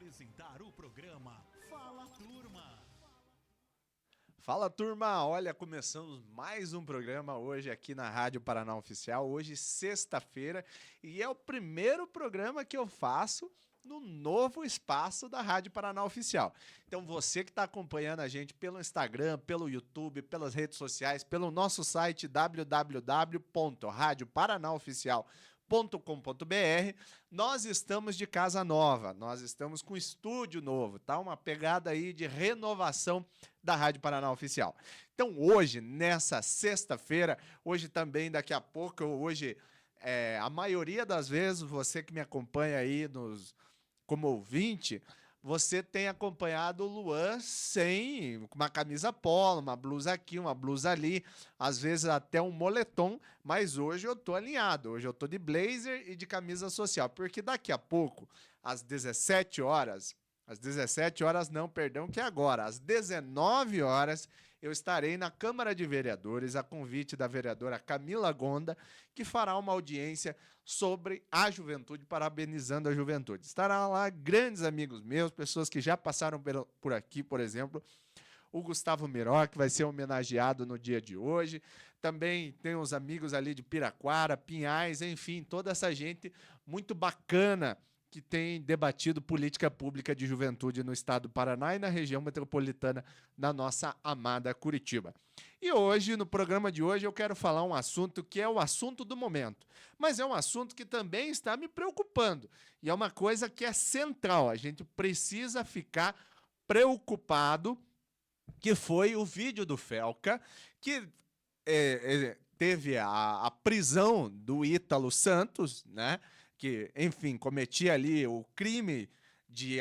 apresentar o programa Fala Turma. Fala turma, olha, começamos mais um programa hoje aqui na Rádio Paraná Oficial, hoje sexta-feira, e é o primeiro programa que eu faço no novo espaço da Rádio Paraná Oficial. Então você que está acompanhando a gente pelo Instagram, pelo YouTube, pelas redes sociais, pelo nosso site www.radioparanaoficial.com.br, nós estamos de casa nova, nós estamos com estúdio novo, tá? Uma pegada aí de renovação da Rádio Paraná Oficial. Então hoje, nessa sexta-feira, hoje também daqui a pouco, a maioria das vezes, você que me acompanha aí como ouvinte, você tem acompanhado o Luan sem uma camisa polo, uma blusa aqui, uma blusa ali, às vezes até um moletom, mas hoje eu tô alinhado, hoje eu tô de blazer e de camisa social, porque daqui a pouco, às 17 horas não, perdão, que é agora, às 19 horas, eu estarei na Câmara de Vereadores, a convite da vereadora Camila Gonda, que fará uma audiência sobre a juventude, parabenizando a juventude. Estará lá grandes amigos meus, pessoas que já passaram por aqui, por exemplo, o Gustavo Miró, que vai ser homenageado no dia de hoje. Também tem os amigos ali de Piraquara, Pinhais, enfim, toda essa gente muito bacana que tem debatido política pública de juventude no estado do Paraná e na região metropolitana da nossa amada Curitiba. E hoje, no programa de hoje, eu quero falar um assunto que é o assunto do momento, mas é um assunto que também está me preocupando e é uma coisa que é central, a gente precisa ficar preocupado, que foi o vídeo do Felca, que teve a prisão do Ítalo Santos, né? Que, enfim, cometia ali o crime de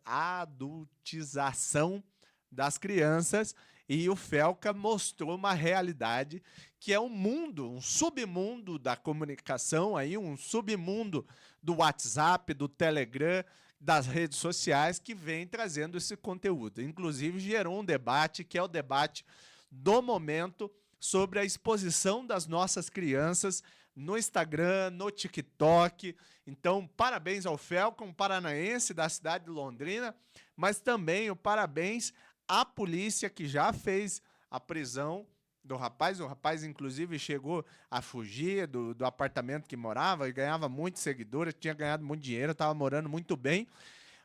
adultização das crianças, e o Felca mostrou uma realidade que é um mundo, um submundo da comunicação, aí, um submundo do WhatsApp, do Telegram, das redes sociais, que vem trazendo esse conteúdo. Inclusive, gerou um debate, que é o debate do momento, sobre a exposição das nossas crianças no Instagram, no TikTok. Então, parabéns ao Felca, um paranaense da cidade de Londrina, mas também o parabéns à polícia que já fez a prisão do rapaz. O rapaz, inclusive, chegou a fugir do apartamento que morava e ganhava muitos seguidores, tinha ganhado muito dinheiro, estava morando muito bem.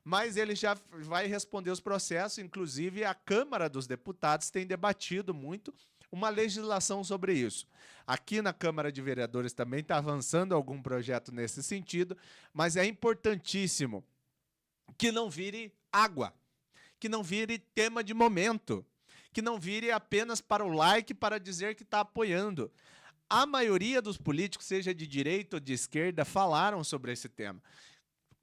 Mas ele já vai responder os processos, inclusive a Câmara dos Deputados tem debatido muito uma legislação sobre isso. Aqui na Câmara de Vereadores também está avançando algum projeto nesse sentido, mas é importantíssimo que não vire água, que não vire tema de momento, que não vire apenas para o like, para dizer que está apoiando. A maioria dos políticos, seja de direita ou de esquerda, falaram sobre esse tema.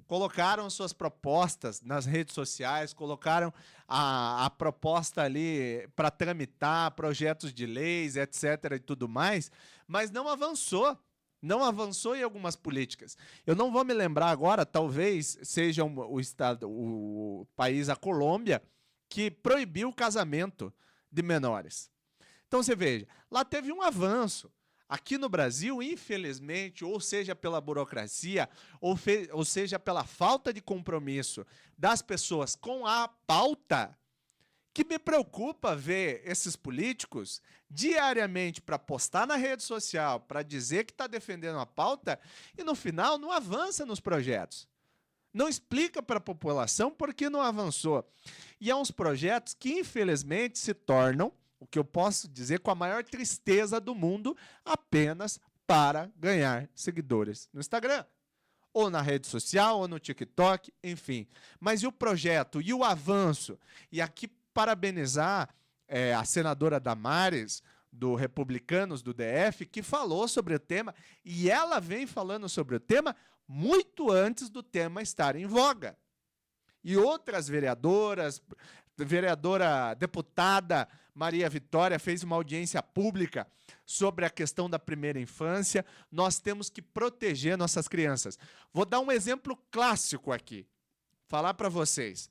Colocaram suas propostas nas redes sociais, colocaram a proposta ali para tramitar projetos de leis, etc. e tudo mais, mas não avançou. Não avançou em algumas políticas. Eu não vou me lembrar agora, talvez seja o país, a Colômbia, que proibiu o casamento de menores. Então você veja, lá teve um avanço. Aqui no Brasil, infelizmente, ou seja pela burocracia, ou seja pela falta de compromisso das pessoas com a pauta, que me preocupa ver esses políticos diariamente para postar na rede social, para dizer que está defendendo a pauta, e no final não avança nos projetos. Não explica para a população por que não avançou. E há uns projetos que, infelizmente, se tornam, o que eu posso dizer com a maior tristeza do mundo, apenas para ganhar seguidores no Instagram, ou na rede social, ou no TikTok, enfim. Mas e o projeto, e o avanço? E aqui parabenizar a senadora Damares, do Republicanos do DF, que falou sobre o tema, e ela vem falando sobre o tema muito antes do tema estar em voga. E outras vereadoras, vereadora deputada Maria Vitória fez uma audiência pública sobre a questão da primeira infância. Nós temos que proteger nossas crianças. Vou dar um exemplo clássico aqui, falar para vocês.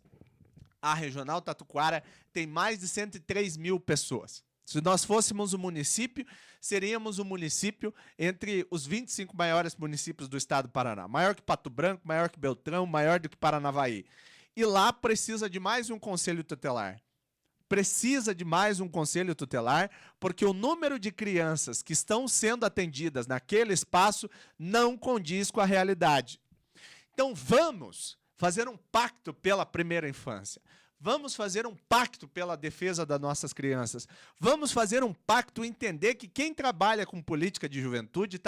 A Regional Tatuquara tem mais de 103 mil pessoas. Se nós fôssemos um município, seríamos um município entre os 25 maiores municípios do estado do Paraná. Maior que Pato Branco, maior que Beltrão, maior do que Paranavaí. E lá precisa de mais um conselho tutelar. Precisa de mais um conselho tutelar, porque o número de crianças que estão sendo atendidas naquele espaço não condiz com a realidade. Então vamos fazer um pacto pela primeira infância. Vamos fazer um pacto pela defesa das nossas crianças. Vamos fazer um pacto e entender que quem trabalha com política de juventude,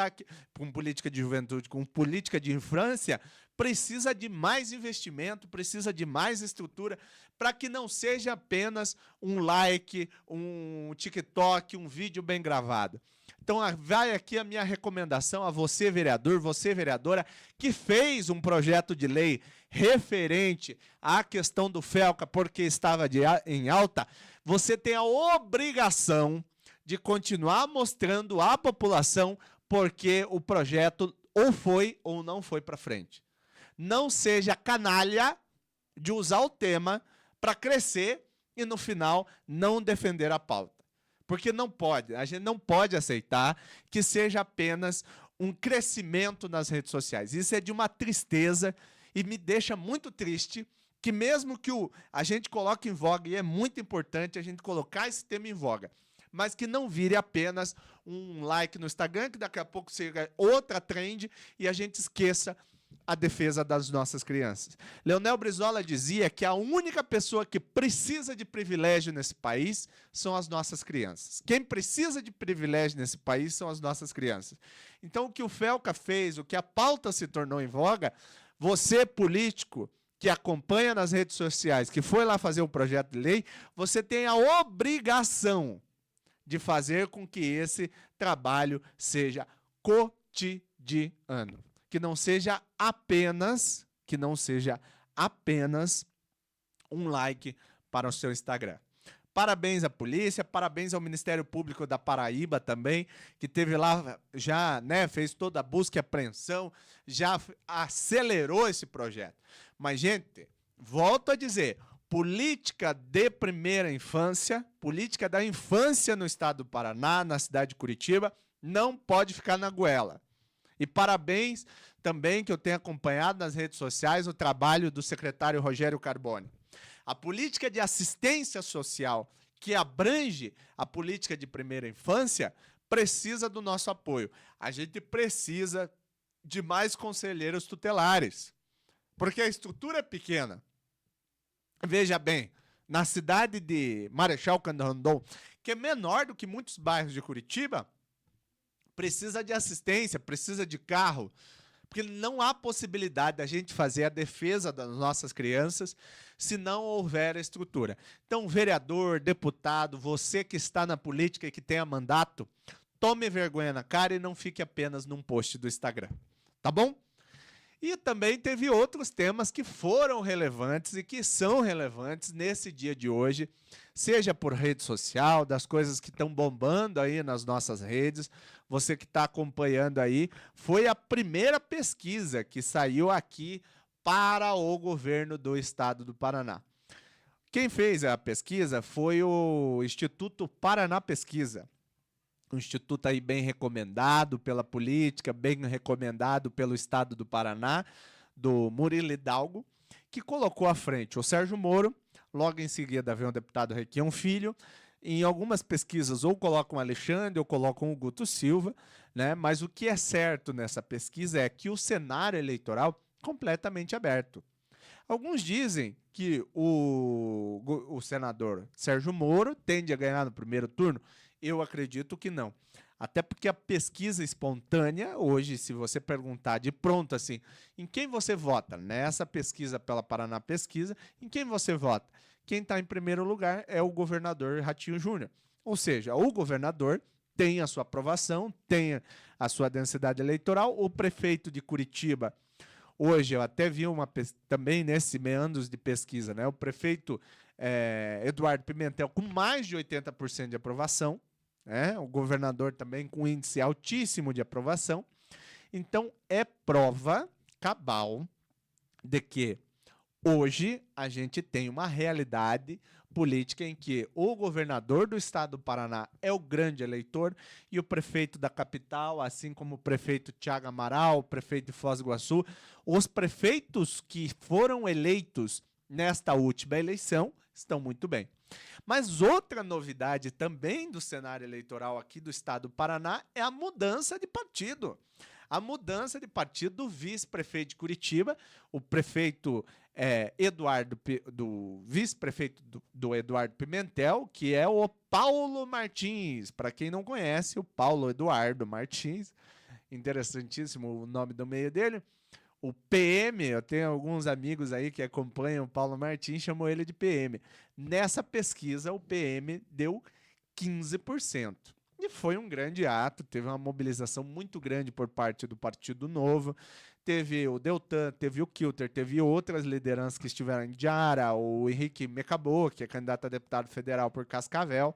com política de infância, precisa de mais investimento, precisa de mais estrutura, para que não seja apenas um like, um TikTok, um vídeo bem gravado. Então, vai aqui a minha recomendação a você, vereador, você, vereadora, que fez um projeto de lei referente à questão do Felca, porque estava em alta. Você tem a obrigação de continuar mostrando à população porque o projeto ou foi ou não foi para frente. Não seja canalha de usar o tema para crescer e, no final, não defender a pauta. Porque não pode, a gente não pode aceitar que seja apenas um crescimento nas redes sociais. Isso é de uma tristeza e me deixa muito triste que mesmo que a gente coloque em voga, e é muito importante a gente colocar esse tema em voga, mas que não vire apenas um like no Instagram, que daqui a pouco seja outra trend e a gente esqueça a defesa das nossas crianças. Leonel Brizola dizia que a única pessoa que precisa de privilégio nesse país são as nossas crianças. Quem precisa de privilégio nesse país são as nossas crianças. Então, o que o Felca fez, o que a pauta se tornou em voga, você, político, que acompanha nas redes sociais, que foi lá fazer o projeto de lei, você tem a obrigação de fazer com que esse trabalho seja cotidiano. Que não seja apenas um like para o seu Instagram. Parabéns à polícia, parabéns ao Ministério Público da Paraíba também, que teve lá, já fez toda a busca e apreensão, já acelerou esse projeto. Mas, gente, volto a dizer, política de primeira infância, política da infância no estado do Paraná, na cidade de Curitiba, não pode ficar na goela. E parabéns também que eu tenho acompanhado nas redes sociais o trabalho do secretário Rogério Carboni. A política de assistência social, que abrange a política de primeira infância, precisa do nosso apoio. A gente precisa de mais conselheiros tutelares, porque a estrutura é pequena. Veja bem, na cidade de Marechal Cândido Rondon, que é menor do que muitos bairros de Curitiba, precisa de assistência, precisa de carro, porque não há possibilidade da gente fazer a defesa das nossas crianças se não houver estrutura. Então, vereador, deputado, você que está na política e que tenha mandato, tome vergonha na cara e não fique apenas num post do Instagram, tá bom? E também teve outros temas que foram relevantes e que são relevantes nesse dia de hoje, seja por rede social, das coisas que estão bombando aí nas nossas redes. Você que está acompanhando aí, foi a primeira pesquisa que saiu aqui para o governo do estado do Paraná. Quem fez a pesquisa foi o Instituto Paraná Pesquisa. Um instituto aí bem recomendado pela política, bem recomendado pelo estado do Paraná, do Murilo Hidalgo, que colocou à frente o Sérgio Moro, logo em seguida vem o deputado Requião Filho, em algumas pesquisas ou colocam o Alexandre ou colocam o Guto Silva, né? Mas o que é certo nessa pesquisa é que o cenário eleitoral é completamente aberto. Alguns dizem que o senador Sérgio Moro tende a ganhar no primeiro turno. Eu acredito que não. Até porque a pesquisa espontânea, hoje, se você perguntar de pronto assim, em quem você vota? Nessa pesquisa pela Paraná Pesquisa, em quem você vota? Quem está em primeiro lugar é o governador Ratinho Júnior. Ou seja, o governador tem a sua aprovação, tem a sua densidade eleitoral. O prefeito de Curitiba, hoje eu até vi também nesse meandros de pesquisa, né? O prefeito Eduardo Pimentel com mais de 80% de aprovação, né? O governador também com índice altíssimo de aprovação. Então, é prova cabal de que hoje a gente tem uma realidade política em que o governador do estado do Paraná é o grande eleitor e o prefeito da capital, assim como o prefeito Thiago Amaral, o prefeito de Foz do Iguaçu, os prefeitos que foram eleitos nesta última eleição estão muito bem. Mas outra novidade também do cenário eleitoral aqui do estado do Paraná é a mudança de partido. A mudança de partido do vice-prefeito de Curitiba, o prefeito do vice-prefeito do Eduardo Pimentel, que é o Paulo Martins. Para quem não conhece, o Paulo Eduardo Martins, interessantíssimo o nome do meio dele. O PM, eu tenho alguns amigos aí que acompanham o Paulo Martins, chamam ele de PM. Nessa pesquisa, o PM deu 15%. E foi um grande ato, teve uma mobilização muito grande por parte do Partido Novo. Teve o Deltan, teve o Kilter, teve outras lideranças que estiveram em Jara, o Henrique Mecabô, que é candidato a deputado federal por Cascavel,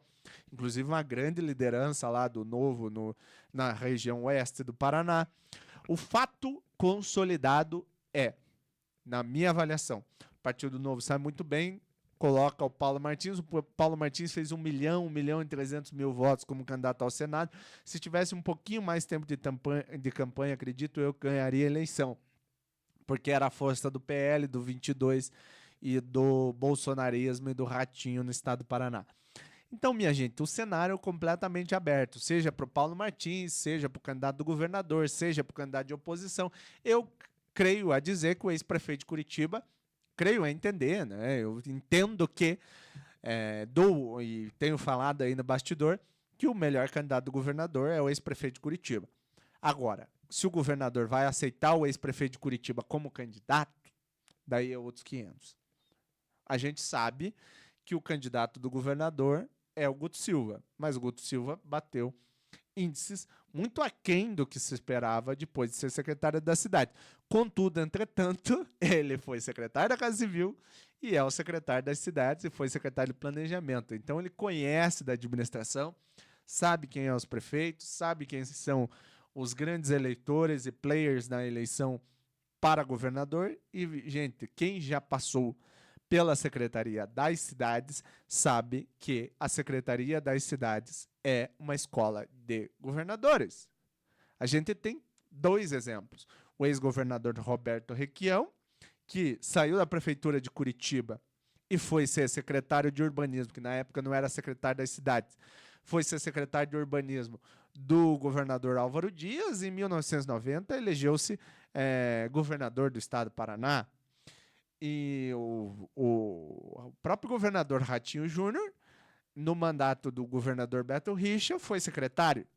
inclusive uma grande liderança lá do Novo na região oeste do Paraná. O fato consolidado é, na minha avaliação, o Partido Novo sabe muito bem, coloca o Paulo Martins. O Paulo Martins fez 1 milhão e 300 mil votos como candidato ao Senado. Se tivesse um pouquinho mais tempo de campanha, acredito eu, ganharia a eleição. Porque era a força do PL, do 22 e do bolsonarismo e do Ratinho no estado do Paraná. Então, minha gente, o cenário é completamente aberto, seja para o Paulo Martins, seja para o candidato do governador, seja para o candidato de oposição. Eu creio a dizer que o ex-prefeito de Curitiba, creio a entender, né? Eu entendo que, e tenho falado aí no bastidor, que o melhor candidato do governador é o ex-prefeito de Curitiba. Agora, se o governador vai aceitar o ex-prefeito de Curitiba como candidato, daí é outros 500. A gente sabe que o candidato do governador é o Guto Silva, mas o Guto Silva bateu índices muito aquém do que se esperava depois de ser secretário da cidade. Contudo, entretanto, ele foi secretário da Casa Civil e é o secretário das cidades e foi secretário de planejamento. Então, ele conhece da administração, sabe quem é os prefeitos, sabe quem são os grandes eleitores e players na eleição para governador. E, gente, quem já passou pela Secretaria das Cidades sabe que a Secretaria das Cidades é uma escola de governadores. A gente tem 2 exemplos. O ex-governador Roberto Requião, que saiu da Prefeitura de Curitiba e foi ser secretário de urbanismo, que na época não era secretário das cidades, foi ser secretário de urbanismo do governador Álvaro Dias. Em 1990, elegeu-se governador do estado do Paraná. E o próprio governador Ratinho Júnior, no mandato do governador Beto Richa, foi secretário.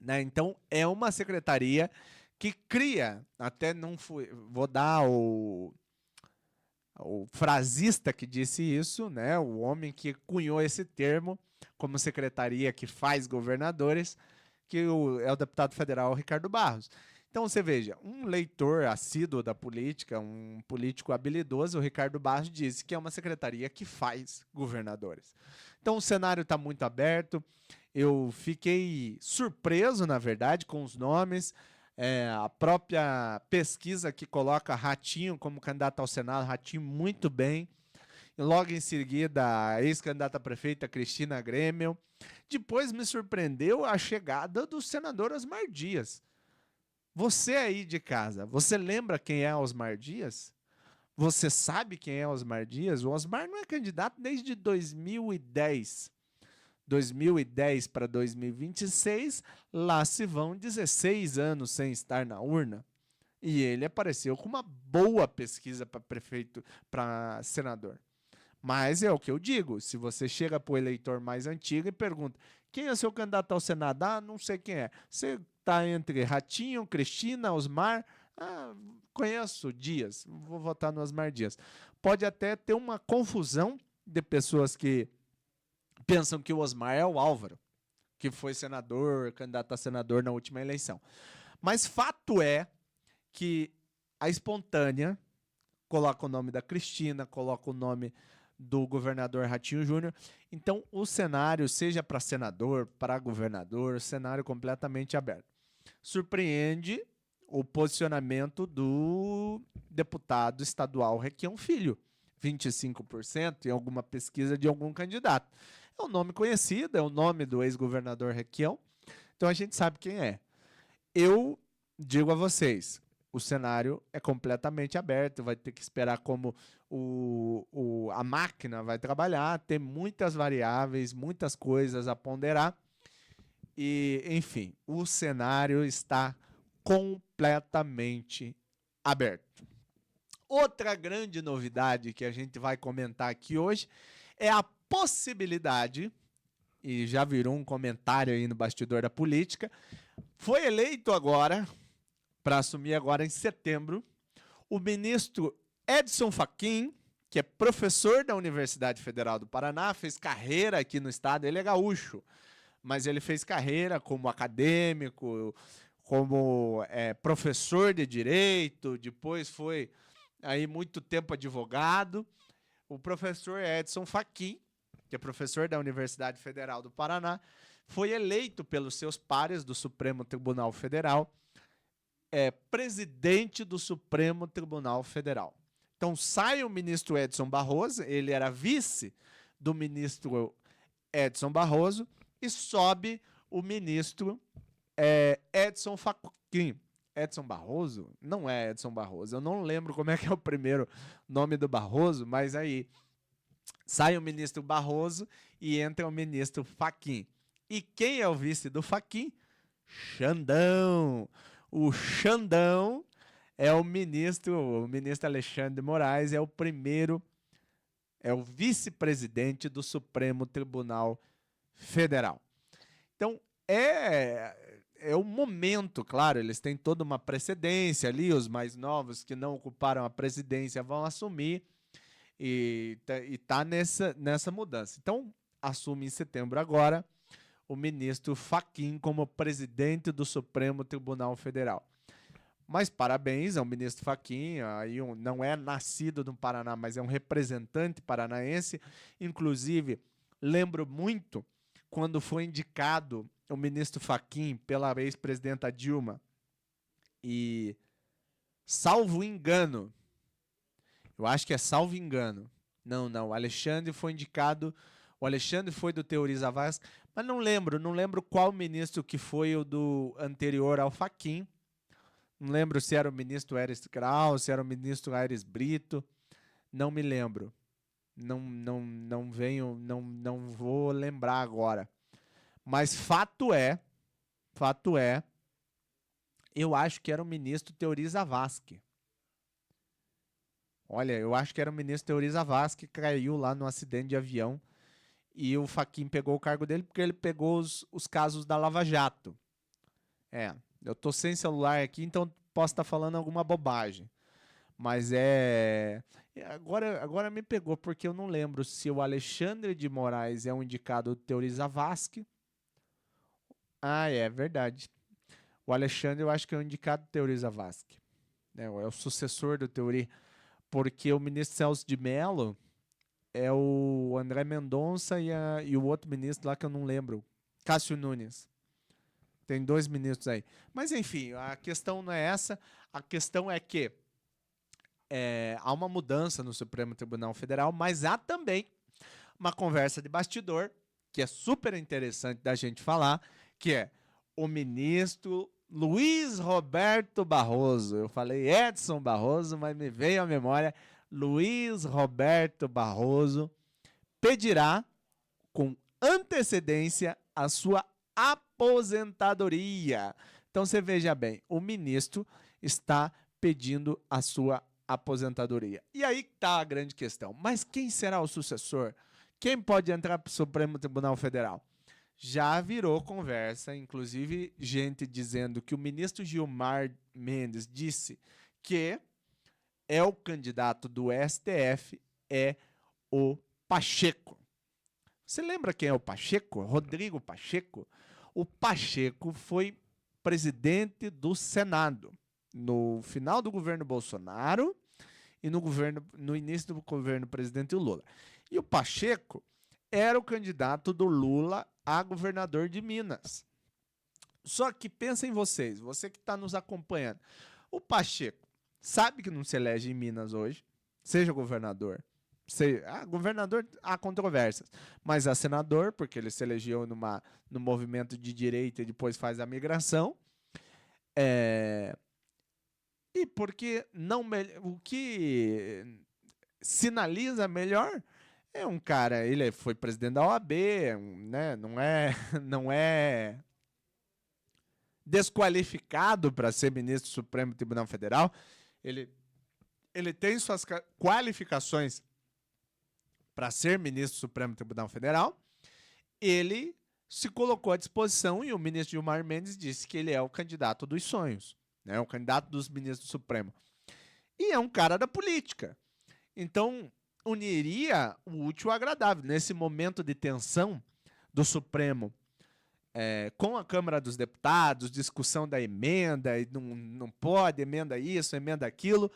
Né? Então, é uma secretaria que cria, até não fui, vou dar o frasista que disse isso, né? O homem que cunhou esse termo como secretaria que faz governadores, que é o deputado federal Ricardo Barros. Então, você veja, um leitor assíduo da política, um político habilidoso, o Ricardo Barros, disse que é uma secretaria que faz governadores. Então, o cenário está muito aberto. Eu fiquei surpreso, na verdade, com os nomes. A própria pesquisa que coloca Ratinho como candidato ao Senado, Ratinho muito bem. E logo em seguida, a ex-candidata a prefeita Cristina Grêmio. Depois me surpreendeu a chegada do senador Osmar Dias. Você aí de casa, você lembra quem é Osmar Dias? Você sabe quem é Osmar Dias? O Osmar não é candidato desde 2010. 2010 para 2026, lá se vão 16 anos sem estar na urna. E ele apareceu com uma boa pesquisa para prefeito, para senador. Mas é o que eu digo, se você chega para o eleitor mais antigo e pergunta, quem é seu candidato ao Senado? Ah, não sei quem é. Você está entre Ratinho, Cristina, Osmar? Ah, conheço Dias, vou votar no Osmar Dias. Pode até ter uma confusão de pessoas que pensam que o Osmar é o Álvaro, que foi senador, candidato a senador na última eleição. Mas fato é que a espontânea coloca o nome da Cristina, coloca o nome do governador Ratinho Júnior. Então, o cenário, seja para senador, para governador, cenário completamente aberto. Surpreende o posicionamento do deputado estadual Requião Filho. 25% em alguma pesquisa de algum candidato. É um nome conhecido, é o nome do ex-governador Requião, então a gente sabe quem é. Eu digo a vocês, o cenário é completamente aberto, vai ter que esperar como a máquina vai trabalhar, tem muitas variáveis, muitas coisas a ponderar, e, enfim, o cenário está completamente aberto. Outra grande novidade que a gente vai comentar aqui hoje é a possibilidade, e já virou um comentário aí no bastidor da política, foi eleito agora, para assumir agora em setembro, o ministro Edson Fachin, que é professor da Universidade Federal do Paraná, fez carreira aqui no estado, ele é gaúcho, mas ele fez carreira como acadêmico, como professor de direito, depois foi aí muito tempo advogado. O professor Edson Fachin, que é professor da Universidade Federal do Paraná, foi eleito pelos seus pares do Supremo Tribunal Federal, presidente do Supremo Tribunal Federal. Então sai o ministro Edson Barroso, ele era vice do ministro Edson Barroso, e sobe o ministro Edson Fachin. Edson Barroso? Não é Edson Barroso. Eu não lembro como é que é o primeiro nome do Barroso, mas aí sai o ministro Barroso e entra o ministro Fachin. E quem é o vice do Fachin? Xandão. O Xandão é o ministro Alexandre de Moraes, é o vice-presidente do Supremo Tribunal Federal. Então, é o momento, claro, eles têm toda uma precedência ali, os mais novos que não ocuparam a presidência vão assumir e tá nessa mudança. Então, assume em setembro agora o ministro Fachin como presidente do Supremo Tribunal Federal. Mas parabéns ao ministro Fachin, aí não é nascido no Paraná, mas é um representante paranaense. Inclusive, lembro muito quando foi indicado o ministro Fachin pela ex-presidenta Dilma. E, salvo engano, eu acho que é salvo engano. Não, o Alexandre foi indicado, o Alexandre foi do Teoriza Vasque, mas não lembro qual ministro que foi o do anterior ao Fachin. Não lembro se era o ministro Aires Grau, se era o ministro Aires Brito, não me lembro. Não vou lembrar agora. Mas fato é, eu acho que era o ministro Teoriza Vasque. Olha, eu acho que era o ministro Teoriza Vasque que caiu lá no acidente de avião e o Fachin pegou o cargo dele porque ele pegou os casos da Lava Jato. Eu tô sem celular aqui, então posso estar falando alguma bobagem. Mas agora me pegou, porque eu não lembro se o Alexandre de Moraes é um indicado do Teoriza Vasque. Ah, é verdade. O Alexandre eu acho que é um indicado do Teoriza Vasque. É o sucessor do Teori. Porque o ministro Celso de Mello é o André Mendonça e o outro ministro lá que eu não lembro, Cássio Nunes. Tem 2 ministros aí. Mas, enfim, a questão não é essa. A questão é que há uma mudança no Supremo Tribunal Federal, mas há também uma conversa de bastidor, que é super interessante da gente falar, que é o ministro Luiz Roberto Barroso. Eu falei Edson Barroso, mas me veio à memória Luiz Roberto Barroso pedirá com antecedência a sua aposentadoria. Então você veja bem, o ministro está pedindo a sua aposentadoria. E aí está a grande questão. Mas quem será o sucessor? Quem pode entrar para o Supremo Tribunal Federal? Já virou conversa, inclusive gente dizendo que o ministro Gilmar Mendes disse que o candidato do STF é o Pacheco. Você lembra quem é o Pacheco? Rodrigo Pacheco? O Pacheco foi presidente do Senado no final do governo Bolsonaro e no início do governo do presidente Lula. E o Pacheco era o candidato do Lula a governador de Minas. Só que pensem vocês, você que está nos acompanhando, o Pacheco sabe que não se elege em Minas hoje, seja governador, Governador, há controvérsias, mas a senador, porque ele se elegeu no movimento de direita e depois faz a migração. E porque o que sinaliza melhor é um cara, ele foi presidente da OAB, né? Não é desqualificado para ser ministro do Supremo Tribunal Federal. Ele tem suas qualificações para ser ministro do Supremo Tribunal Federal. Ele se colocou à disposição e o ministro Gilmar Mendes disse que ele é o candidato dos sonhos, né? O candidato dos ministros do Supremo. E é um cara da política. Então, uniria o útil ao agradável. Nesse momento de tensão do Supremo com a Câmara dos Deputados, discussão da emenda, e não pode, emenda isso, emenda aquilo.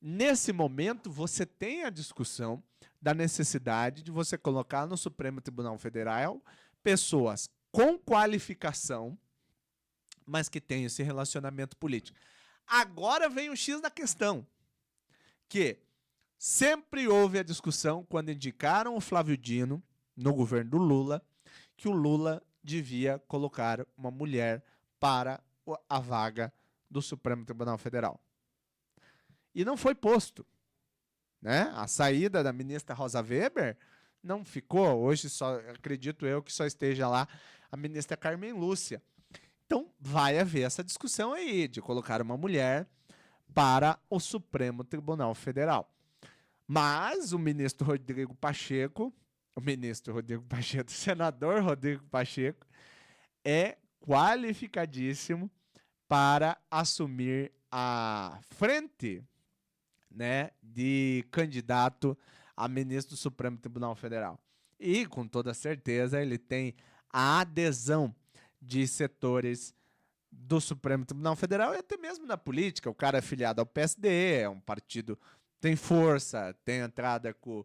Nesse momento, você tem a discussão da necessidade de você colocar no Supremo Tribunal Federal pessoas com qualificação, mas que tenham esse relacionamento político. Agora vem o X da questão, que sempre houve a discussão, quando indicaram o Flávio Dino no governo do Lula, que o Lula devia colocar uma mulher para a vaga do Supremo Tribunal Federal. E não foi posto, né? A saída da ministra Rosa Weber não ficou. Hoje, acredito eu que só esteja lá a ministra Carmen Lúcia. Então, vai haver essa discussão aí de colocar uma mulher para o Supremo Tribunal Federal. Mas o ministro Rodrigo Pacheco, o senador Rodrigo Pacheco, é qualificadíssimo para assumir a frente, né, de candidato a ministro do Supremo Tribunal Federal. E, com toda certeza, ele tem a adesão de setores do Supremo Tribunal Federal e até mesmo da política. O cara é filiado ao PSD, é um partido tem força, tem entrada com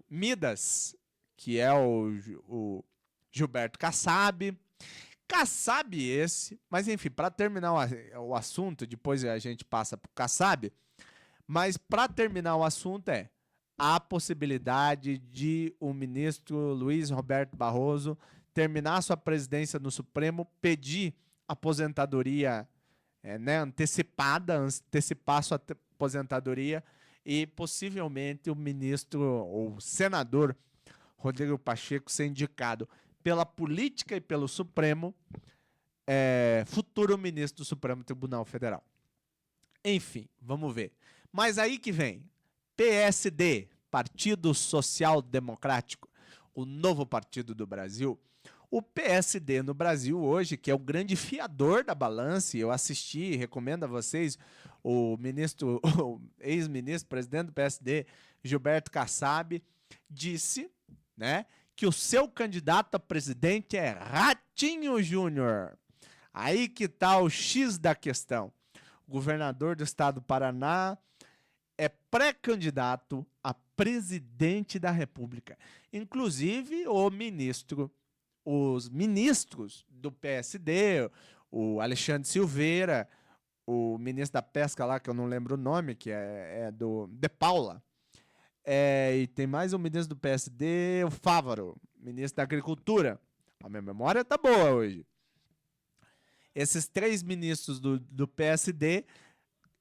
Midas, que é o Gilberto Kassab. Kassab esse, mas enfim, para terminar o assunto, depois a gente passa para o Kassab, mas para terminar o assunto a possibilidade de o ministro Luiz Roberto Barroso terminar sua presidência no Supremo, pedir aposentadoria antecipar sua aposentadoria e possivelmente o ministro ou senador Rodrigo Pacheco ser indicado pela política e pelo Supremo futuro ministro do Supremo Tribunal Federal. Enfim, vamos ver. Mas aí que vem PSD, Partido Social Democrático, o novo partido do Brasil. O PSD no Brasil hoje, que é o grande fiador da balança, eu assisti, recomendo a vocês, o ex-ministro, presidente do PSD, Gilberto Kassab, disse, né, que o seu candidato a presidente é Ratinho Júnior. Aí que está o X da questão. O governador do estado do Paraná é pré-candidato a presidente da República. Inclusive, os ministros do PSD, o Alexandre Silveira, o ministro da Pesca lá, que eu não lembro o nome, que é do De Paula, e tem mais um ministro do PSD, o Fávaro, ministro da Agricultura. A minha memória tá boa hoje. Esses 3 ministros do PSD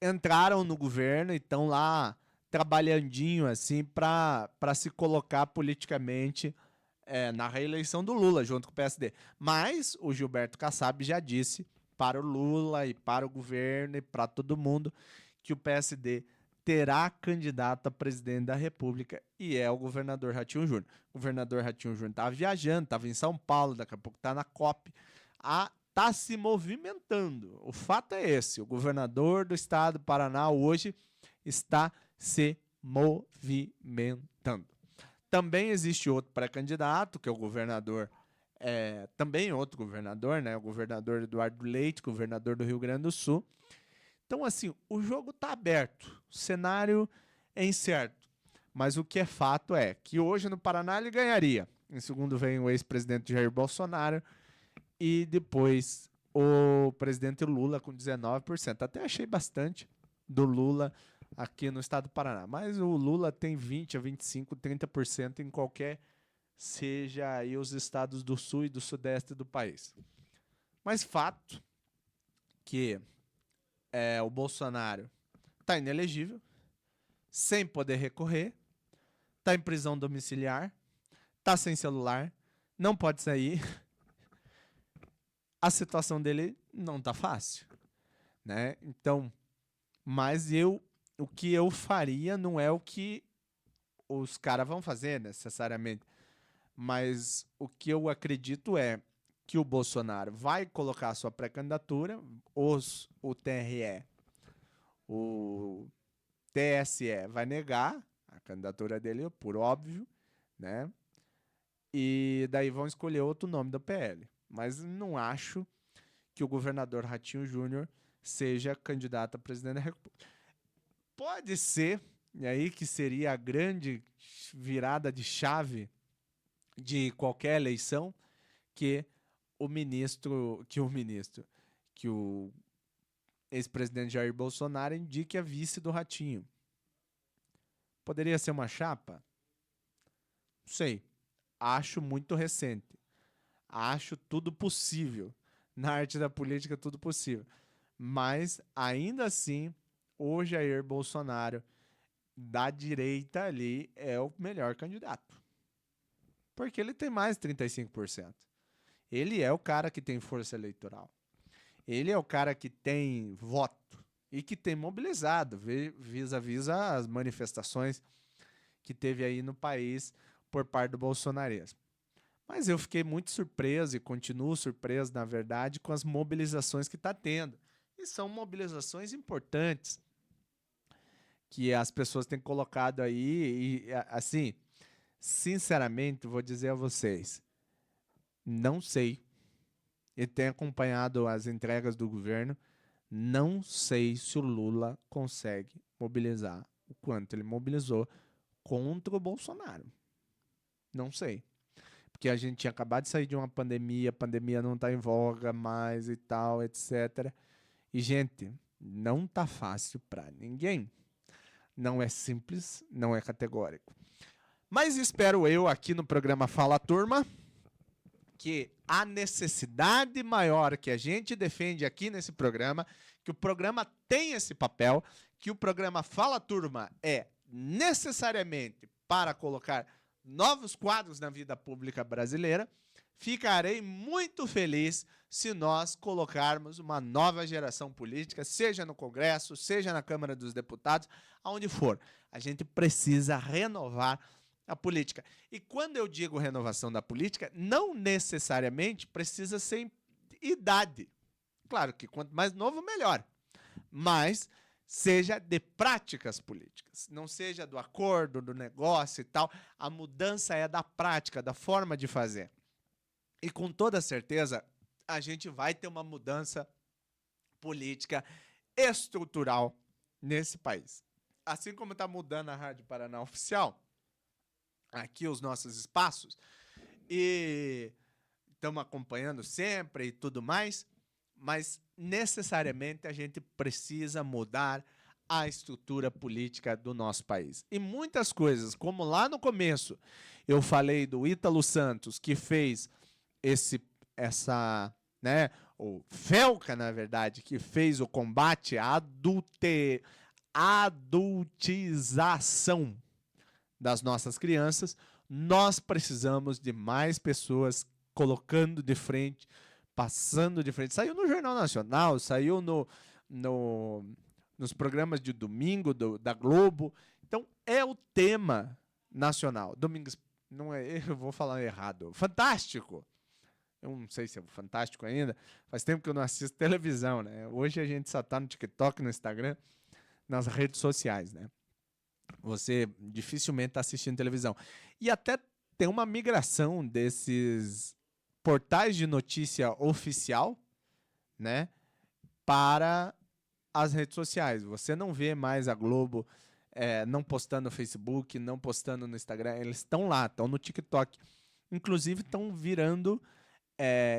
entraram no governo e estão lá trabalhandinho assim para se colocar politicamente na reeleição do Lula junto com o PSD. Mas o Gilberto Kassab já disse para o Lula e para o governo e para todo mundo que o PSD terá candidato a presidente da República e é o governador Ratinho Júnior. O governador Ratinho Júnior estava viajando, estava em São Paulo, daqui a pouco está na COP. Está se movimentando. O fato é esse, o governador do estado do Paraná hoje está se movimentando. Também existe outro pré-candidato, que é o governador, também outro governador, né? O governador Eduardo Leite, governador do Rio Grande do Sul. Então, assim, o jogo está aberto, o cenário é incerto. Mas o que é fato é que hoje no Paraná ele ganharia. Em segundo vem o ex-presidente Jair Bolsonaro e depois o presidente Lula com 19%. Até achei bastante do Lula aqui no estado do Paraná. Mas o Lula tem 20 a 25, 30% em qualquer, seja aí os estados do sul e do sudeste do país. Mas fato que o Bolsonaro está inelegível, sem poder recorrer, está em prisão domiciliar, está sem celular, não pode sair. A situação dele não está fácil, né? Então, mas o que eu faria não é o que os caras vão fazer necessariamente, mas o que eu acredito é que o Bolsonaro vai colocar a sua pré-candidatura, o TRE, o TSE vai negar a candidatura dele, por óbvio, né? E daí vão escolher outro nome do PL. Mas não acho que o governador Ratinho Júnior seja candidato a presidente da República. Pode ser, e aí que seria a grande virada de chave de qualquer eleição, que o ex-presidente Jair Bolsonaro indique a vice do Ratinho. Poderia ser uma chapa? Não sei. Acho muito recente. Acho tudo possível. Na arte da política, tudo possível. Mas, ainda assim, o Jair Bolsonaro, da direita ali, é o melhor candidato. Porque ele tem mais de 35%. Ele é o cara que tem força eleitoral. Ele é o cara que tem voto e que tem mobilizado vis-a-vis as manifestações que teve aí no país por parte do bolsonarismo. Mas eu fiquei muito surpreso e continuo surpreso, na verdade, com as mobilizações que está tendo. E são mobilizações importantes que as pessoas têm colocado aí. E, assim, sinceramente, vou dizer a vocês, não sei. E tenho acompanhado as entregas do governo, não sei se o Lula consegue mobilizar o quanto ele mobilizou contra o Bolsonaro. Não sei. Porque a gente tinha acabado de sair de uma pandemia, a pandemia não está em voga mais e tal, etc. E, gente, não tá fácil para ninguém. Não é simples, não é categórico. Mas espero eu aqui no programa Fala Turma que a necessidade maior que a gente defende aqui nesse programa, que o programa tem esse papel, que o programa Fala Turma é necessariamente para colocar novos quadros na vida pública brasileira, ficarei muito feliz se nós colocarmos uma nova geração política, seja no Congresso, seja na Câmara dos Deputados, aonde for. A gente precisa renovar a política. E quando eu digo renovação da política, não necessariamente precisa ser em idade. Claro que quanto mais novo, melhor. Mas seja de práticas políticas, não seja do acordo, do negócio e tal. A mudança é da prática, da forma de fazer. E com toda certeza, a gente vai ter uma mudança política estrutural nesse país. Assim como está mudando a Rádio Paraná Oficial, aqui os nossos espaços, e estamos acompanhando sempre e tudo mais, mas necessariamente a gente precisa mudar a estrutura política do nosso país. E muitas coisas, como lá no começo eu falei do Ítalo Santos, que fez o Felca, na verdade, que fez o combate à adultização das nossas crianças, nós precisamos de mais pessoas colocando de frente, passando de frente. Saiu no Jornal Nacional, saiu nos programas de domingo da Globo. Então, é o tema nacional. Domingos, não é, eu vou falar errado. Fantástico! Eu não sei se é fantástico ainda. Faz tempo que eu não assisto televisão, né? Hoje a gente só está no TikTok, no Instagram, nas redes sociais, né? Você dificilmente está assistindo televisão. E até tem uma migração desses portais de notícia oficial, né, para as redes sociais. Você não vê mais a Globo não postando no Facebook, não postando no Instagram. Eles estão lá, estão no TikTok. Inclusive, estão virando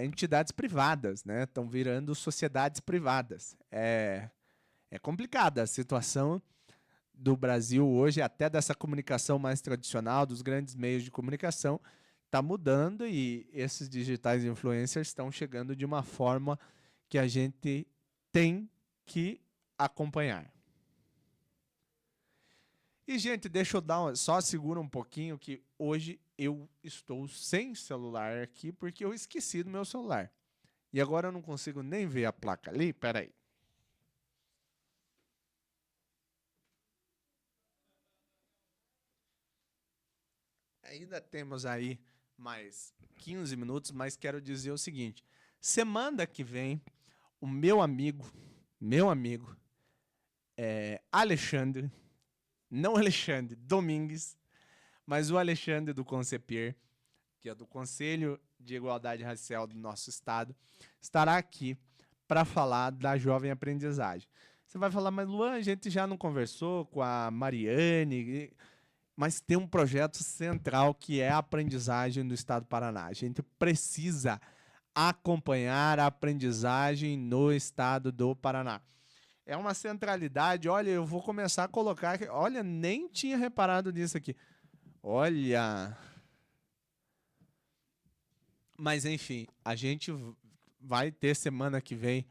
entidades privadas, né? Estão virando sociedades privadas. É complicada a situação do Brasil hoje, até dessa comunicação mais tradicional, dos grandes meios de comunicação, está mudando e esses digitais influencers estão chegando de uma forma que a gente tem que acompanhar. E, gente, deixa eu dar só segura um pouquinho que hoje eu estou sem celular aqui porque eu esqueci do meu celular. E agora eu não consigo nem ver a placa ali. Peraí. Ainda temos aí mais 15 minutos, mas quero dizer o seguinte. Semana que vem, o meu amigo, Alexandre, não Alexandre Domingues, mas o Alexandre do Concepir, que é do Conselho de Igualdade Racial do nosso estado, estará aqui para falar da jovem aprendizagem. Você vai falar, mas Luan, a gente já não conversou com a Mariane, mas tem um projeto central que é a aprendizagem do estado do Paraná. A gente precisa acompanhar a aprendizagem no estado do Paraná. É uma centralidade, olha, eu vou começar a colocar, olha, nem tinha reparado nisso aqui. Olha. Mas, enfim, a gente vai ter semana que vem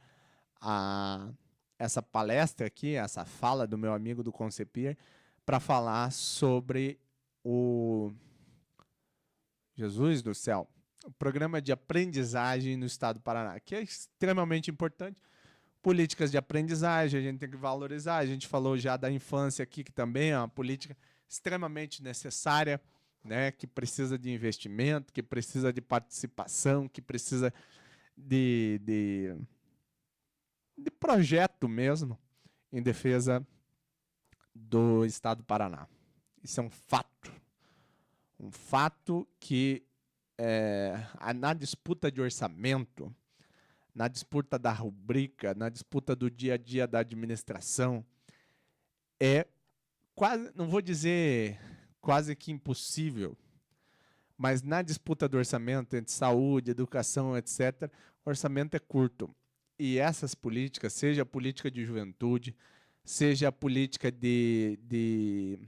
essa palestra aqui, essa fala do meu amigo do Concepir, para falar sobre o Jesus do céu, o programa de aprendizagem no estado do Paraná, que é extremamente importante. Políticas de aprendizagem, a gente tem que valorizar. A gente falou já da infância aqui, que também é uma política extremamente necessária, né, que precisa de investimento, que precisa de participação, que precisa de projeto mesmo em defesa do estado do Paraná. Isso é um fato. Um fato que na disputa de orçamento, na disputa da rubrica, na disputa do dia a dia da administração, é quase, não vou dizer quase que impossível, mas na disputa do orçamento entre saúde, educação, etc., o orçamento é curto. E essas políticas, seja a política de juventude, seja a política de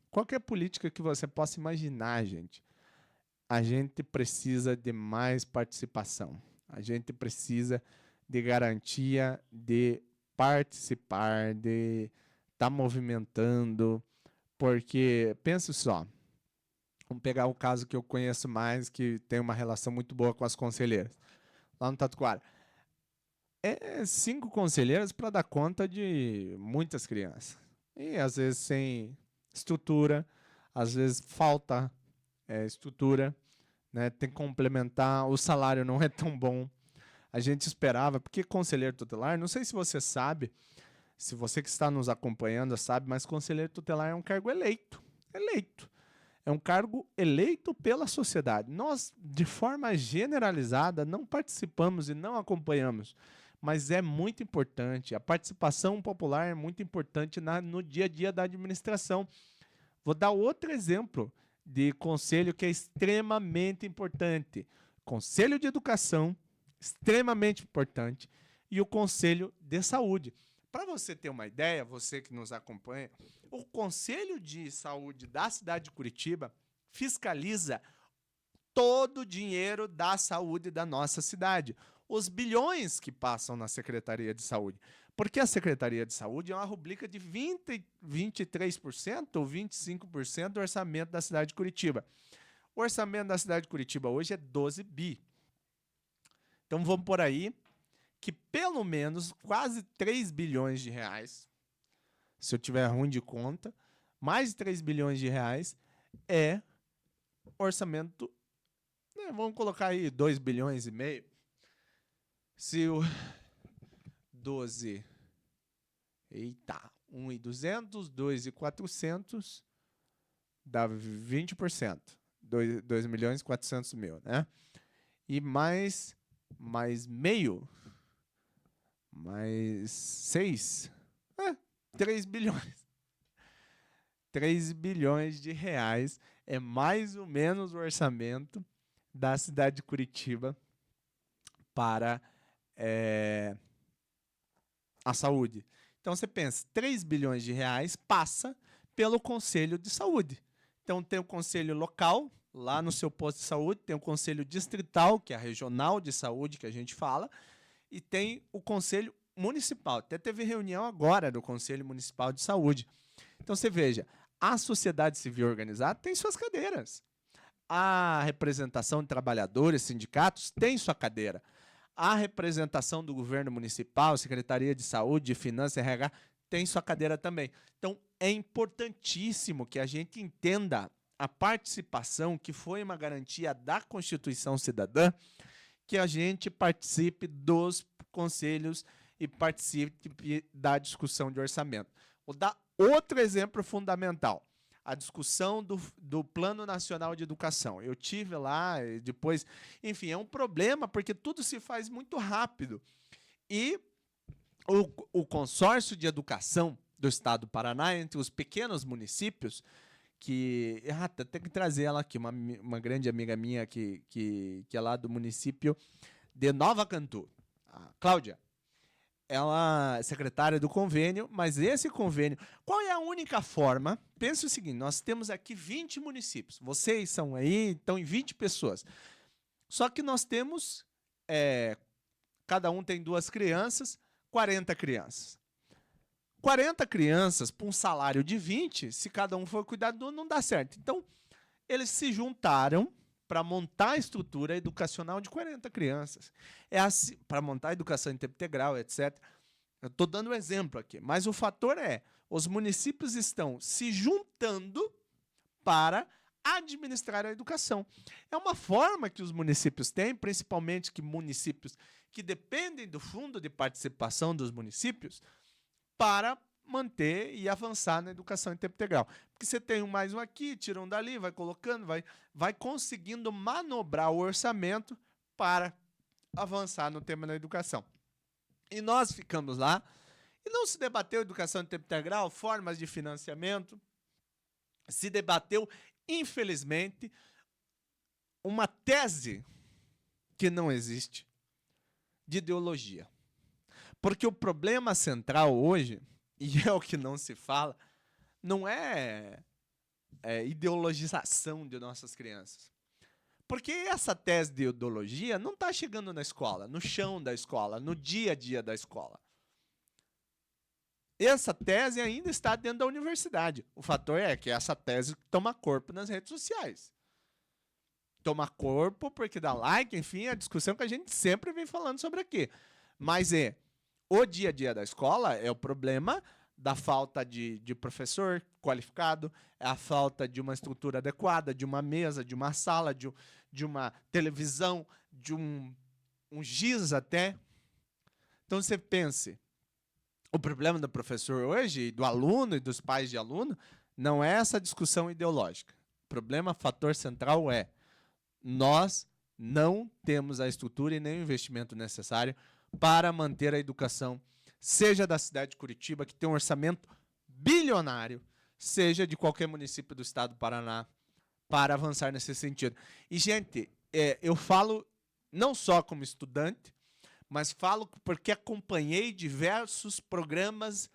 qualquer política que você possa imaginar, gente, a gente precisa de mais participação. A gente precisa de garantia de participar, de estar movimentando, porque, pense só, vamos pegar o caso que eu conheço mais, que tem uma relação muito boa com as conselheiras, lá no Tatuquara. 5 conselheiras para dar conta de muitas crianças. E às vezes sem estrutura, às vezes falta estrutura, né? Tem que complementar, o salário não é tão bom. A gente esperava, porque conselheiro tutelar, não sei se você sabe, se você que está nos acompanhando sabe, mas conselheiro tutelar é um cargo eleito. É um cargo eleito pela sociedade. Nós, de forma generalizada, não participamos e não acompanhamos, mas é muito importante. A participação popular é muito importante no dia a dia da administração. Vou dar outro exemplo de conselho que é extremamente importante. Conselho de Educação, extremamente importante, e o Conselho de Saúde. Para você ter uma ideia, você que nos acompanha, o Conselho de Saúde da cidade de Curitiba fiscaliza todo o dinheiro da saúde da nossa cidade. Os bilhões que passam na Secretaria de Saúde. Porque a Secretaria de Saúde é uma rubrica de 23% ou 25% do orçamento da cidade de Curitiba. O orçamento da cidade de Curitiba hoje é 12 bi. Então vamos por aí que pelo menos quase 3 bilhões de reais, se eu tiver ruim de conta, mais de 3 bilhões de reais é orçamento, né, vamos colocar aí 2 bilhões e meio. Se o 12, 1.200, 2.400, dá 20%, 2 milhões e 400 mil, né? E mais meio, mais 6, 3 bilhões. 3 bilhões de reais é mais ou menos o orçamento da cidade de Curitiba para a saúde. Então, você pensa, 3 bilhões de reais passa pelo Conselho de Saúde. Então, tem o Conselho Local, lá no seu posto de saúde, tem o Conselho Distrital, que é a Regional de Saúde, que a gente fala, e tem o Conselho Municipal. Até teve reunião agora do Conselho Municipal de Saúde. Então, você veja, a sociedade civil organizada tem suas cadeiras. A representação de trabalhadores, sindicatos, tem sua cadeira. A representação do governo municipal, Secretaria de Saúde, de Finanças, RH, tem sua cadeira também. Então, é importantíssimo que a gente entenda a participação, que foi uma garantia da Constituição Cidadã, que a gente participe dos conselhos e participe da discussão de orçamento. Vou dar outro exemplo fundamental. A discussão do Plano Nacional de Educação. Eu tive lá, e depois... Enfim, é um problema, porque tudo se faz muito rápido. E o consórcio de educação do Estado do Paraná, entre os pequenos municípios, que... tem que trazer ela aqui, uma grande amiga minha que é lá do município de Nova Cantu, a Cláudia. Ela é secretária do convênio, mas esse convênio... Qual é a única forma? Pense o seguinte, nós temos aqui 20 municípios. Vocês são aí, estão em 20 pessoas. Só que nós temos, cada um tem 2 crianças, 40 crianças. 40 crianças para um salário de 20, se cada um for cuidar de um, não dá certo. Então, eles se juntaram para montar a estrutura educacional de 40 crianças. É assim, para montar a educação em tempo integral, etc. Eu estou dando um exemplo aqui, mas o fator é, os municípios estão se juntando para administrar a educação. É uma forma que os municípios têm, principalmente que municípios que dependem do fundo de participação dos municípios, para manter e avançar na educação em tempo integral. Porque você tem mais um aqui, tira um dali, vai colocando, vai conseguindo manobrar o orçamento para avançar no tema da educação. E nós ficamos lá, e não se debateu educação em tempo integral, formas de financiamento, se debateu, infelizmente, uma tese que não existe, de ideologia. Porque o problema central hoje, e é o que não se fala, não é ideologização de nossas crianças. Porque essa tese de ideologia não está chegando na escola, no chão da escola, no dia a dia da escola. Essa tese ainda está dentro da universidade. O fator é que essa tese toma corpo nas redes sociais. Toma corpo porque dá like, enfim, a discussão que a gente sempre vem falando sobre aqui. Mas o dia a dia da escola é o problema da falta de professor qualificado, é a falta de uma estrutura adequada, de uma mesa, de uma sala, de uma televisão, de um giz até. Então, você pense, o problema do professor hoje, do aluno e dos pais de aluno, não é essa discussão ideológica. O problema, fator central é, nós não temos a estrutura e nem o investimento necessário para manter a educação, seja da cidade de Curitiba, que tem um orçamento bilionário, seja de qualquer município do estado do Paraná, para avançar nesse sentido. E, gente, eu falo não só como estudante, mas falo porque acompanhei diversos programas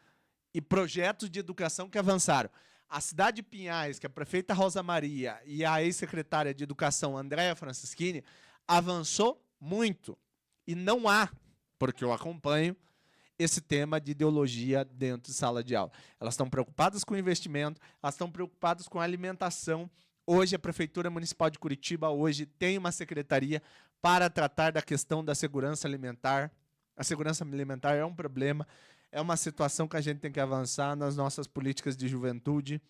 e projetos de educação que avançaram. A cidade de Pinhais, que a prefeita Rosa Maria e a ex-secretária de Educação, Andréa Francischini, avançou muito. E não há, porque eu acompanho, esse tema de ideologia dentro de sala de aula. Elas estão preocupadas com o investimento, elas estão preocupadas com a alimentação. Hoje, a Prefeitura Municipal de Curitiba hoje tem uma secretaria para tratar da questão da segurança alimentar. A segurança alimentar é um problema, é uma situação que a gente tem que avançar nas nossas políticas de juventude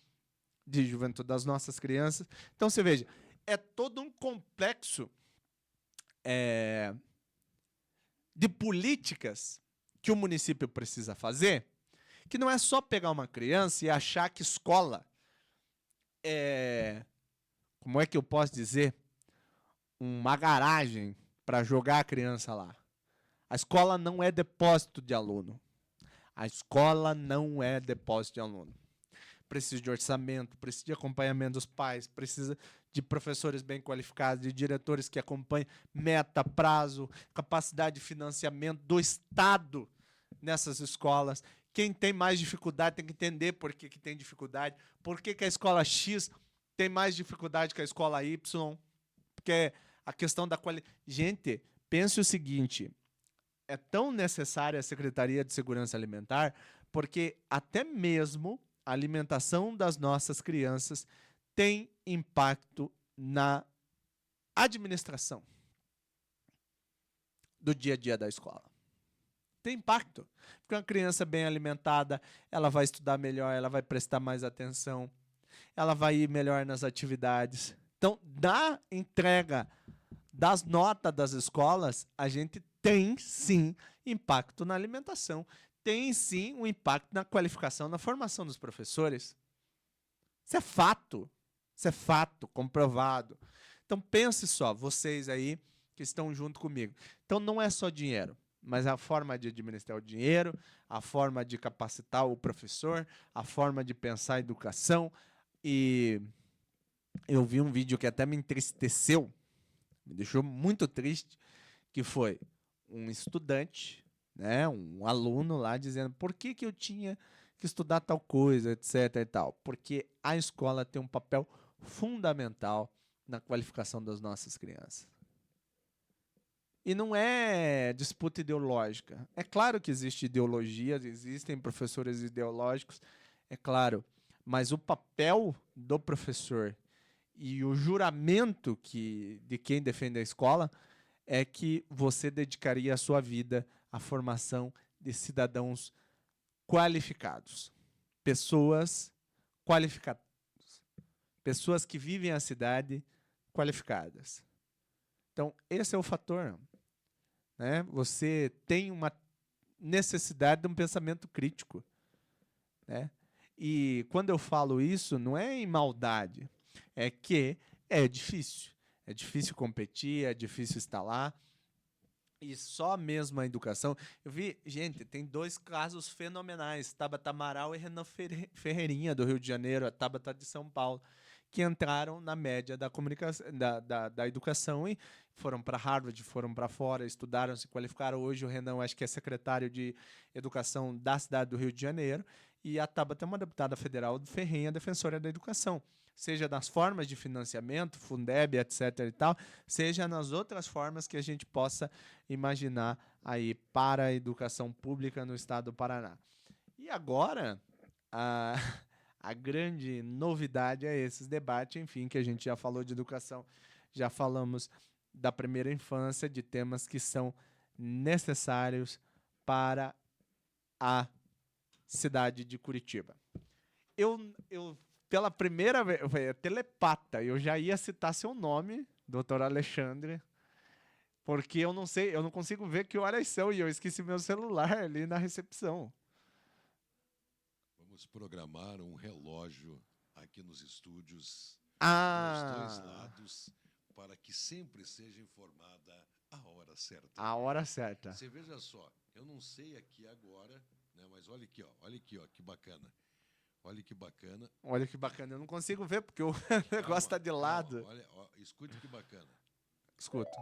das nossas crianças. Então, você veja, é todo um complexo de políticas que o município precisa fazer, que não é só pegar uma criança e achar que escola como é que eu posso dizer, uma garagem para jogar a criança lá. A escola não é depósito de aluno. A escola não é depósito de aluno. Precisa de orçamento, precisa de acompanhamento dos pais, precisa de professores bem qualificados, de diretores que acompanhem meta, prazo, capacidade de financiamento do Estado nessas escolas, Quem tem mais dificuldade tem que entender por que tem dificuldade. Por que a escola X tem mais dificuldade que a escola Y? Porque a questão da qualidade... Gente, pense o seguinte, é tão necessária a Secretaria de Segurança Alimentar porque até mesmo a alimentação das nossas crianças tem impacto na administração do dia a dia da escola. Tem impacto. Porque uma criança bem alimentada, ela vai estudar melhor, ela vai prestar mais atenção, ela vai ir melhor nas atividades. Então, da entrega das notas das escolas, a gente tem, sim, impacto na alimentação. Tem, sim, um impacto na qualificação, na formação dos professores. Isso é fato. Isso é fato, comprovado. Então, pense só, vocês aí que estão junto comigo. Então, não é só dinheiro, mas a forma de administrar o dinheiro, a forma de capacitar o professor, a forma de pensar a educação. E eu vi um vídeo que até me entristeceu, me deixou muito triste, que foi um estudante, né, um aluno lá dizendo por que eu tinha que estudar tal coisa, etc. e tal. Porque a escola tem um papel fundamental na qualificação das nossas crianças. E não é disputa ideológica. É claro que existe ideologia, existem professores ideológicos, é claro, mas o papel do professor e o juramento de quem defende a escola é que você dedicaria a sua vida à formação de cidadãos qualificados, pessoas qualificadas, pessoas que vivem a cidade qualificadas. Então, esse é o fator. Né? Você tem uma necessidade de um pensamento crítico. Né? E quando eu falo isso, não é em maldade, é que é difícil. É difícil competir, é difícil estar lá. E só mesmo a educação... Eu vi, gente, tem 2 casos fenomenais, Tabata Amaral e Renan Ferreirinha, do Rio de Janeiro, a Tabata de São Paulo, que entraram na média da comunicação, da educação e foram para Harvard, foram para fora, estudaram, se qualificaram. Hoje o Renan, acho que é secretário de Educação da cidade do Rio de Janeiro, e a Tabata é uma deputada federal do Ferreirinha, defensora da educação, seja nas formas de financiamento, Fundeb, etc. e tal, seja nas outras formas que a gente possa imaginar aí para a educação pública no estado do Paraná. E agora, a grande novidade é esses debates, enfim, que a gente já falou de educação, já falamos da primeira infância, de temas que são necessários para a cidade de Curitiba. Eu pela primeira vez, telepata, eu já ia citar seu nome, doutor Alexandre, porque eu não sei, eu não consigo ver que horas são e eu esqueci meu celular ali na recepção. Vamos programar um relógio aqui nos estúdios dos 2 lados para que sempre seja informada a hora certa. A hora certa. Você veja só, eu não sei aqui agora, né, mas olha aqui, ó, que bacana. Olha que bacana. Olha que bacana, eu não consigo ver porque o negócio está de lado. Olha, escute que bacana. Escuta.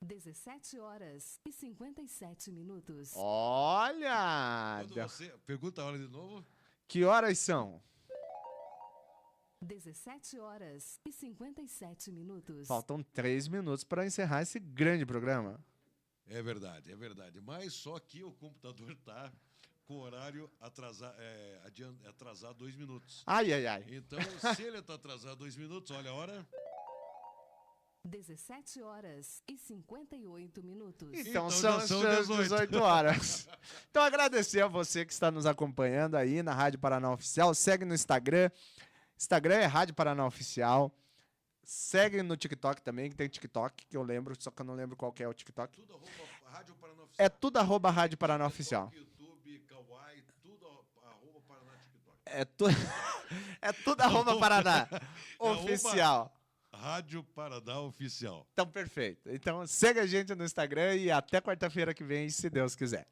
17h57. Olha! Quando você pergunta a hora de novo. Que horas são? 17h57. Faltam 3 minutos para encerrar esse grande programa. É verdade, é verdade. Mas só que o computador está com o horário atrasado 2 minutos. Ai, ai, ai. Então, se ele está atrasado 2 minutos, olha a hora. 17h58. Então já são são 18 horas. Então agradecer a você que está nos acompanhando aí na Rádio Paraná Oficial. Segue no Instagram. Instagram é Rádio Paraná Oficial. Segue no TikTok também, que tem TikTok, que eu lembro, só que eu não lembro qual que é o TikTok. Tudo Rádio Paraná Oficial. É tudo @Rádio Paraná Oficial. YouTube, Kawaii, tudo @Paraná TikTok. É tudo @Paraná Oficial. Rádio Paraná Oficial. Então, perfeito. Então, segue a gente no Instagram e até quarta-feira que vem, se Deus quiser.